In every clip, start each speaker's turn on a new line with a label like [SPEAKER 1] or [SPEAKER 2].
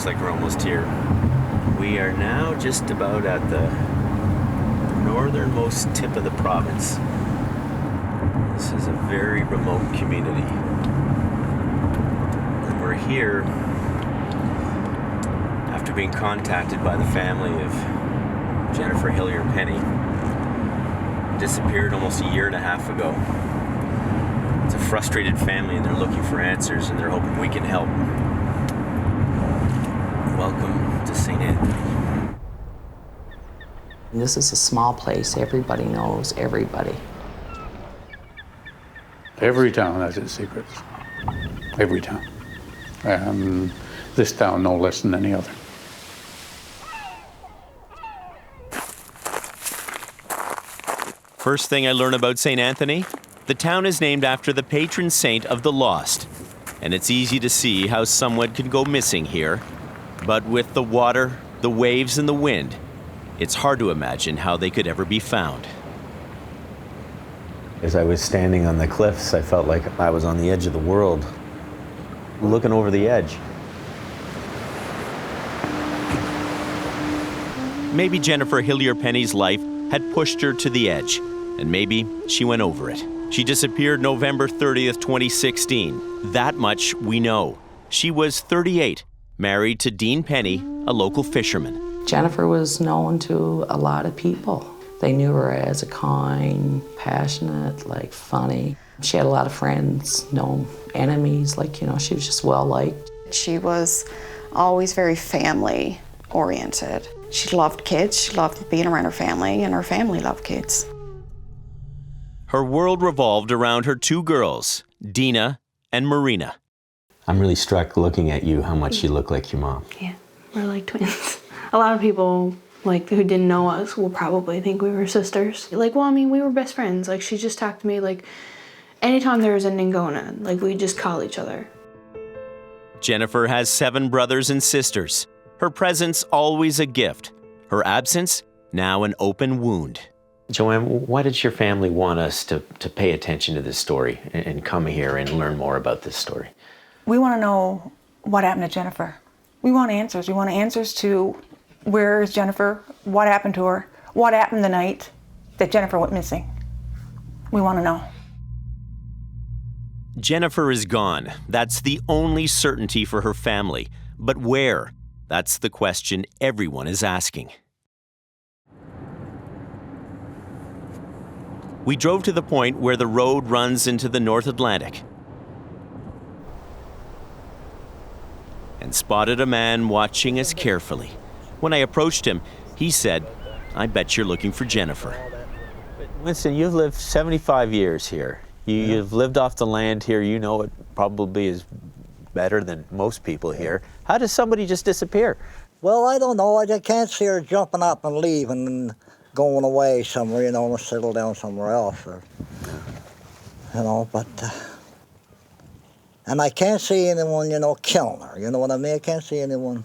[SPEAKER 1] looks like we're almost here. We are now just about at the northernmost tip of the province. This is a very remote community. And we're here after being contacted by the family of Jennifer Hillier-Penney. Disappeared almost a year and a half ago. It's a frustrated family and they're looking for answers and they're hoping we can help. Welcome to St. Anthony.
[SPEAKER 2] This is a small place. Everybody knows everybody.
[SPEAKER 3] Every town has its secrets. Every town. This town no less than any other.
[SPEAKER 1] First thing I learn about St. Anthony, the town is named after the patron saint of the lost. And it's easy to see how someone could go missing here. But with the water, the waves, and the wind, it's hard to imagine how they could ever be found. As I was standing on the cliffs, I felt like I was on the edge of the world, looking over the edge. Maybe Jennifer Hillier-Penney's life had pushed her to the edge, and maybe she went over it. She disappeared November 30th, 2016. That much we know. She was 38, married to Dean Penney, a local fisherman.
[SPEAKER 2] Jennifer was known to a lot of people. They knew her as a kind, passionate, funny. She had a lot of friends, no enemies, she was just well-liked.
[SPEAKER 4] She was always very family-oriented. She loved kids, she loved being around her family, and her family loved kids.
[SPEAKER 1] Her world revolved around her two girls, Dina and Marina. I'm really struck looking at you how much you look like your mom.
[SPEAKER 5] Yeah, we're like twins. A lot of people who didn't know us will probably think we were sisters. We were best friends. She just talked to me anytime there was a Ningona, we'd just call each other.
[SPEAKER 1] Jennifer has 7 brothers and sisters. Her presence always a gift. Her absence, now an open wound. Joanne, why did your family want us to pay attention to this story and come here and learn more about this story?
[SPEAKER 6] We want to know what happened to Jennifer. We want answers. We want answers to where is Jennifer, what happened to her, what happened the night that Jennifer went missing. We want to know.
[SPEAKER 1] Jennifer is gone. That's the only certainty for her family. But where? That's the question everyone is asking. We drove to the point where the road runs into the North Atlantic and spotted a man watching us carefully. When I approached him, he said, "I bet you're looking for Jennifer." Winston, you've lived 75 years here. You've lived off the land here. You know it probably is better than most people here. How does somebody just disappear?
[SPEAKER 7] Well, I don't know. I just can't see her jumping up and leaving and going away somewhere, and settle down somewhere else. And I can't see anyone, killing her. You know what I mean? I can't see anyone.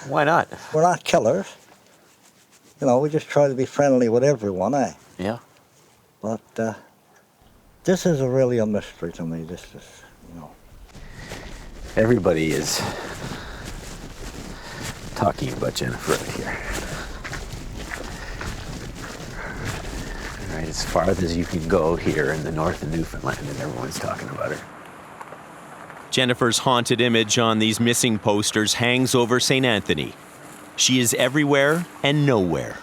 [SPEAKER 1] Why not?
[SPEAKER 7] We're not killers. We just try to be friendly with everyone, eh?
[SPEAKER 1] Yeah.
[SPEAKER 7] But this is really a mystery to me. This is,
[SPEAKER 1] Everybody is talking about Jennifer out here. Right, as far as you can go here in the north of Newfoundland, and everyone's talking about her. Jennifer's haunted image on these missing posters hangs over St. Anthony. She is everywhere and nowhere.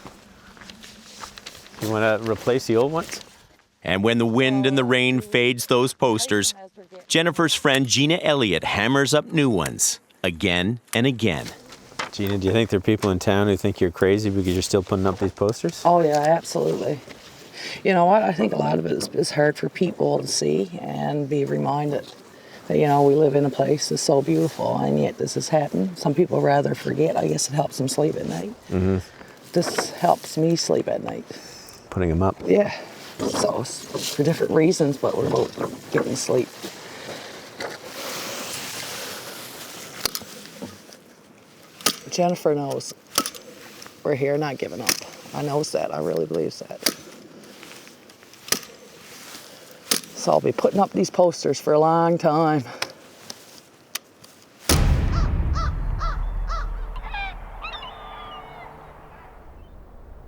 [SPEAKER 1] You want to replace the old ones? And when the wind and the rain fades those posters, Jennifer's friend Gina Elliott hammers up new ones again and again. Gina, do you think there are people in town who think you're crazy because you're still putting up these posters?
[SPEAKER 2] Oh, yeah, absolutely. You know what? I think a lot of it is hard for people to see and be reminded that, we live in a place that's so beautiful, and yet this has happened. Some people rather forget. I guess it helps them sleep at night. Mm-hmm. This helps me sleep at night.
[SPEAKER 1] Putting them up?
[SPEAKER 2] Yeah. So it's for different reasons, but we're both getting sleep. Jennifer knows we're here, not giving up. I knows that. I really believe that. So I'll be putting up these posters for a long time.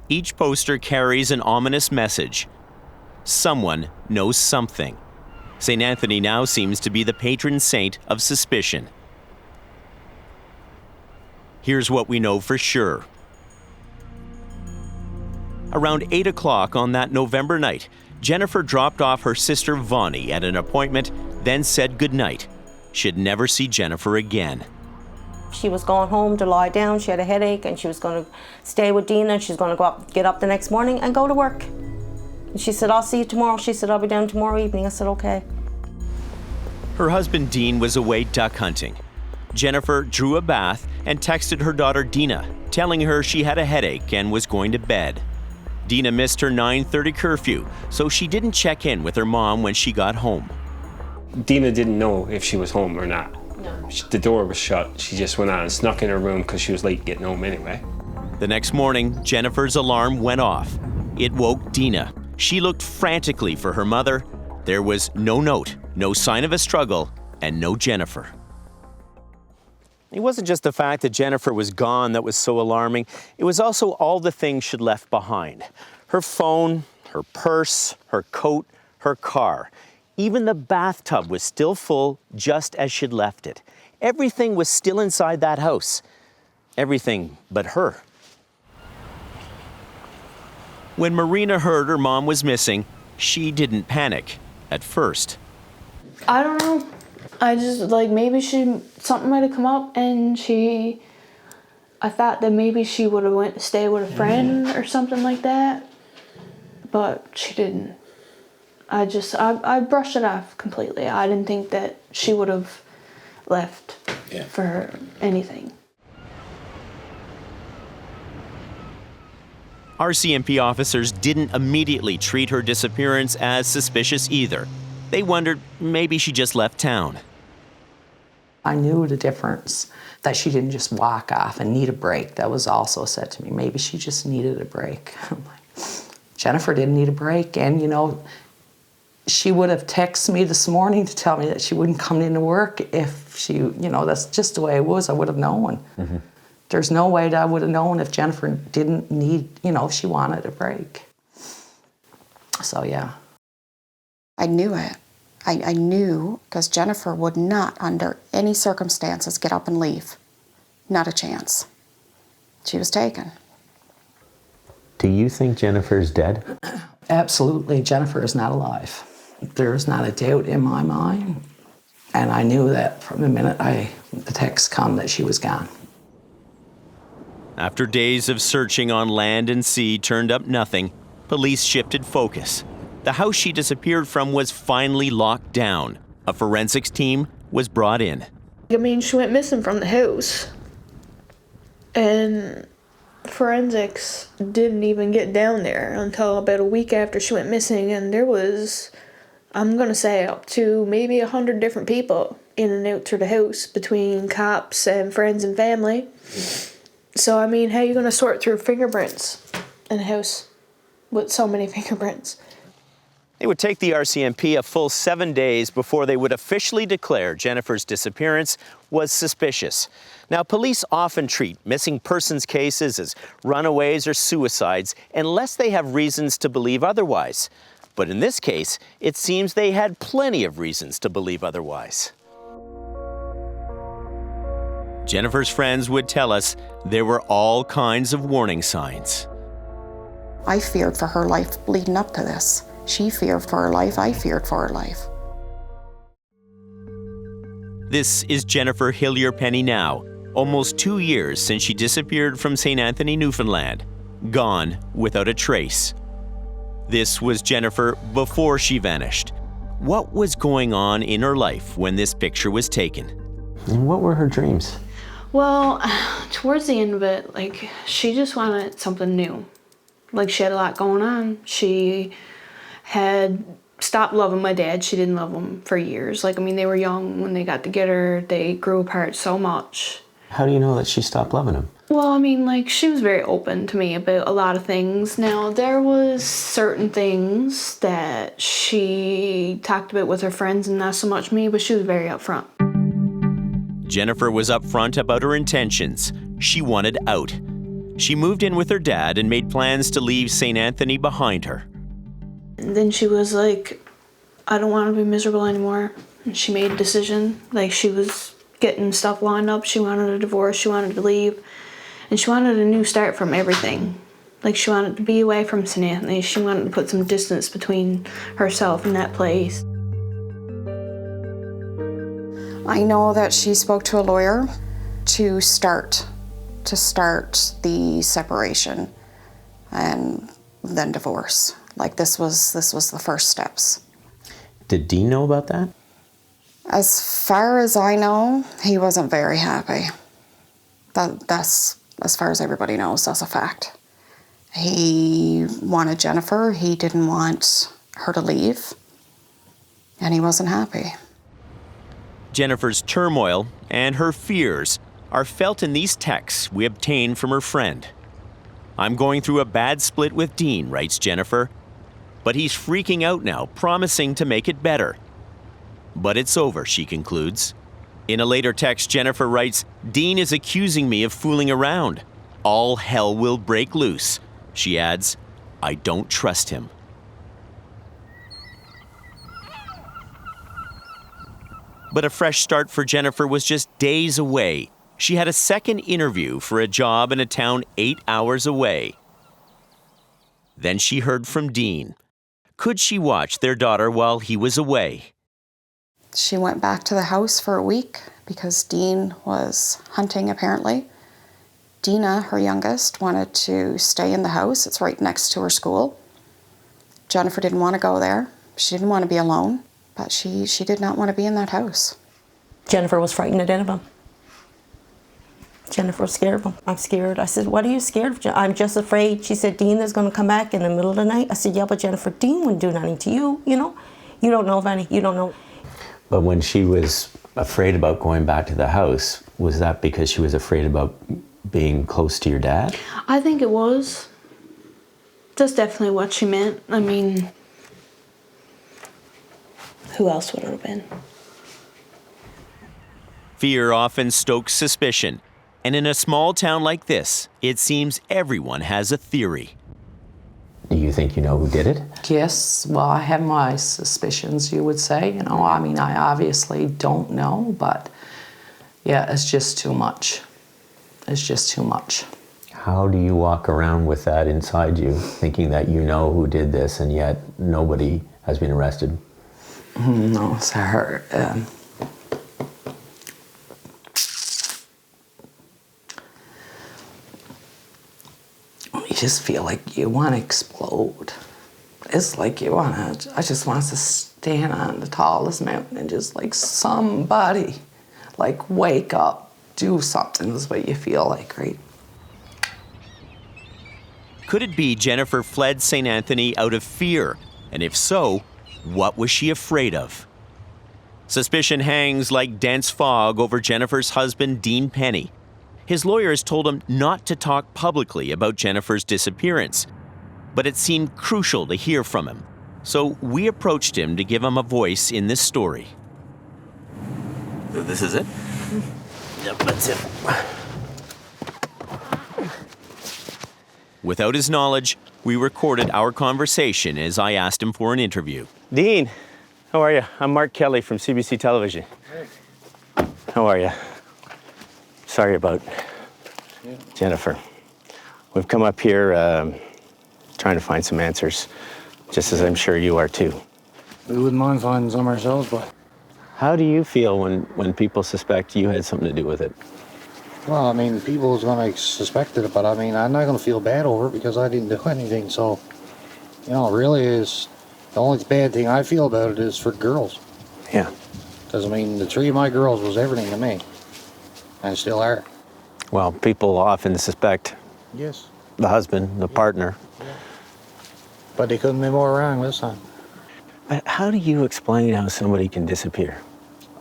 [SPEAKER 1] Each poster carries an ominous message. Someone knows something. St. Anthony now seems to be the patron saint of suspicion. Here's what we know for sure. Around 8 o'clock on that November night, Jennifer dropped off her sister Vonnie at an appointment, then said goodnight. She'd never see Jennifer again.
[SPEAKER 8] She was going home to lie down, she had a headache, and she was going to stay with Dina, and she's going to go up, get up the next morning and go to work. And she said, I'll see you tomorrow. She said, I'll be down tomorrow evening. I said, okay.
[SPEAKER 1] Her husband Dean was away duck hunting. Jennifer drew a bath and texted her daughter Dina, telling her she had a headache and was going to bed. Dina missed her 9:30 curfew, so she didn't check in with her mom when she got home.
[SPEAKER 9] Dina didn't know if she was home or not.
[SPEAKER 8] No.
[SPEAKER 9] The door was shut. She just went out and snuck in her room because she was late getting home anyway.
[SPEAKER 1] The next morning, Jennifer's alarm went off. It woke Dina. She looked frantically for her mother. There was no note, no sign of a struggle, and no Jennifer. It wasn't just the fact that Jennifer was gone that was so alarming. It was also all the things she'd left behind. Her phone, her purse, her coat, her car. Even the bathtub was still full just as she'd left it. Everything was still inside that house. Everything but her. When Marina heard her mom was missing, she didn't panic at first.
[SPEAKER 5] I don't know. I just, maybe something might have come up and I thought that maybe she would have went to stay with a friend or something like that, but she didn't. I brushed it off completely. I didn't think that she would have left for anything.
[SPEAKER 1] RCMP officers didn't immediately treat her disappearance as suspicious either. They wondered maybe she just left town.
[SPEAKER 2] I knew the difference, that she didn't just walk off and need a break. That was also said to me. Maybe she just needed a break. I'm like, Jennifer didn't need a break. And, she would have texted me this morning to tell me that she wouldn't come into work if she, that's just the way it was. I would have known. Mm-hmm. There's no way that I would have known if Jennifer didn't need, if she wanted a break. So, yeah.
[SPEAKER 4] I knew it. I knew because Jennifer would not, under any circumstances, get up and leave. Not a chance. She was taken.
[SPEAKER 1] Do you think Jennifer's dead?
[SPEAKER 2] Absolutely. Jennifer is not alive. There's not a doubt in my mind. And I knew that from the minute the text come that she was gone.
[SPEAKER 1] After days of searching on land and sea turned up nothing, police shifted focus. The house she disappeared from was finally locked down. A forensics team was brought in.
[SPEAKER 5] She went missing from the house. And forensics didn't even get down there until about a week after she went missing. And there was, I'm going to say, up to maybe 100 different people in and out through the house between cops and friends and family. So, how are you going to sort through fingerprints in a house with so many fingerprints?
[SPEAKER 1] It would take the RCMP a full 7 days before they would officially declare Jennifer's disappearance was suspicious. Now, police often treat missing persons cases as runaways or suicides unless they have reasons to believe otherwise. But in this case, it seems they had plenty of reasons to believe otherwise. Jennifer's friends would tell us there were all kinds of warning signs.
[SPEAKER 4] I feared for her life leading up to this. She feared for her life, I feared for her life.
[SPEAKER 1] This is Jennifer Hillier-Penney now, almost 2 years since she disappeared from St. Anthony, Newfoundland, gone without a trace. This was Jennifer before she vanished. What was going on in her life when this picture was taken?
[SPEAKER 10] And what were her dreams?
[SPEAKER 5] Well, towards the end of it, she just wanted something new. She had a lot going on. She had stopped loving my dad. She didn't love him for years. They were young when they got together. They grew apart so much.
[SPEAKER 10] How do you know that she stopped loving him?
[SPEAKER 5] Well, she was very open to me about a lot of things. Now, there was certain things that she talked about with her friends and not so much me, but she was very upfront.
[SPEAKER 1] Jennifer was upfront about her intentions. She wanted out. She moved in with her dad and made plans to leave St. Anthony behind her.
[SPEAKER 5] And then she was like, I don't want to be miserable anymore. And she made a decision. Like, she was getting stuff lined up. She wanted a divorce. She wanted to leave. And she wanted a new start from everything. Like, she wanted to be away from St. Anthony. She wanted to put some distance between herself and that place.
[SPEAKER 4] I know that she spoke to a lawyer to start the separation and then divorce. Like, this was the first steps.
[SPEAKER 10] Did Dean know about that?
[SPEAKER 4] As far as I know, he wasn't very happy. That's, as far as everybody knows, that's a fact. He wanted Jennifer. He didn't want her to leave, and he wasn't happy.
[SPEAKER 1] Jennifer's turmoil and her fears are felt in these texts we obtained from her friend. I'm going through a bad split with Dean, writes Jennifer, but he's freaking out now, promising to make it better. But it's over, she concludes. In a later text, Jennifer writes, Dean is accusing me of fooling around. All hell will break loose. She adds, I don't trust him. But a fresh start for Jennifer was just days away. She had a second interview for a job in a town 8 hours away. Then she heard from Dean. Could she watch their daughter while he was away?
[SPEAKER 4] She went back to the house for a week because Dean was hunting, apparently. Dina, her youngest, wanted to stay in the house. It's right next to her school. Jennifer didn't want to go there. She didn't want to be alone, but she did not want to be in that house.
[SPEAKER 8] Jennifer was frightened to death of him. Jennifer was scared of him. I'm scared. I said, what are you scared of? I'm just afraid. She said, Dean is going to come back in the middle of the night. I said, yeah, but Jennifer, Dean wouldn't do nothing to you, you know? You don't know of any, you don't know.
[SPEAKER 10] But when she was afraid about going back to the house, was that because she was afraid about being close to your dad?
[SPEAKER 5] I think it was. That's definitely what she meant. I mean, who else would it have been?
[SPEAKER 1] Fear often stokes suspicion. And in a small town like this, it seems everyone has a theory.
[SPEAKER 10] Do you think you know who did it?
[SPEAKER 2] Yes, well, I have my suspicions, you would say. You know, I mean, I obviously don't know, but yeah, it's just too much. It's just too much.
[SPEAKER 10] How do you walk around with that inside you, thinking that you know who did this, and yet nobody has been arrested?
[SPEAKER 2] No, it's hard. You just feel like you want to explode. It's like you want to, I just want to stand on the tallest mountain and just like somebody, like wake up, do something is what you feel like, right?
[SPEAKER 1] Could it be Jennifer fled St. Anthony out of fear? And if so, what was she afraid of? Suspicion hangs like dense fog over Jennifer's husband, Dean Penney. His lawyers told him not to talk publicly about Jennifer's disappearance, but it seemed crucial to hear from him. So we approached him to give him a voice in this story.
[SPEAKER 11] So this is it? Yep, that's it.
[SPEAKER 1] Without his knowledge, we recorded our conversation as I asked him for an interview.
[SPEAKER 11] Dean, how are you? I'm Mark Kelley from CBC Television. Hey. How are you? Sorry about Jennifer. We've come up here trying to find some answers, just as I'm sure you are too.
[SPEAKER 12] We wouldn't mind finding some ourselves, but...
[SPEAKER 11] How do you feel when people suspect you had something to do with it?
[SPEAKER 12] Well, I mean, people's going to suspect it, but I mean, I'm not going to feel bad over it because I didn't do anything, so... You know, really is... The only bad thing I feel about it is for girls.
[SPEAKER 11] Yeah.
[SPEAKER 12] Because, I mean, the 3 of my girls was everything to me. And still are.
[SPEAKER 11] Well, people often suspect
[SPEAKER 12] Yes.
[SPEAKER 11] the husband, the partner.
[SPEAKER 12] Yeah. But they couldn't be more wrong this time.
[SPEAKER 11] But how do you explain how somebody can disappear?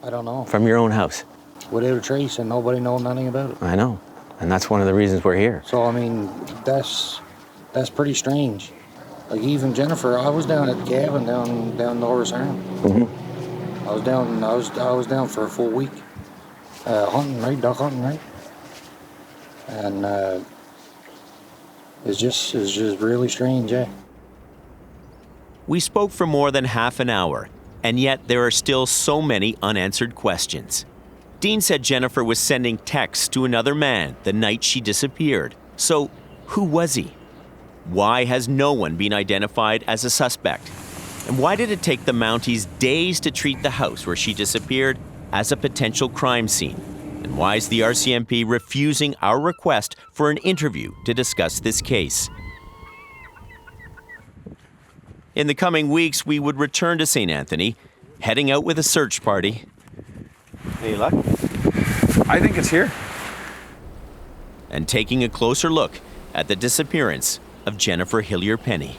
[SPEAKER 12] I don't know.
[SPEAKER 11] From your own house?
[SPEAKER 12] Without a trace and nobody know nothing about it.
[SPEAKER 11] I know. And that's one of the reasons we're here.
[SPEAKER 12] So, I mean, that's pretty strange. Like, even Jennifer, I was down at the cabin down Norris Arm.
[SPEAKER 11] Mm-hmm.
[SPEAKER 12] I was down for a full week. Hunting, right? Duck hunting, right? And is just really strange, eh?
[SPEAKER 1] We spoke for more than half an hour, and yet there are still so many unanswered questions. Dean said Jennifer was sending texts to another man the night she disappeared. So, who was he? Why has no one been identified as a suspect? And why did it take the Mounties days to treat the house where she disappeared as a potential crime scene? And why is the RCMP refusing our request for an interview to discuss this case? In the coming weeks, we would return to St. Anthony, heading out with a search party.
[SPEAKER 11] Any luck?
[SPEAKER 13] I think it's here.
[SPEAKER 1] And taking a closer look at the disappearance of Jennifer Hillier-Penney.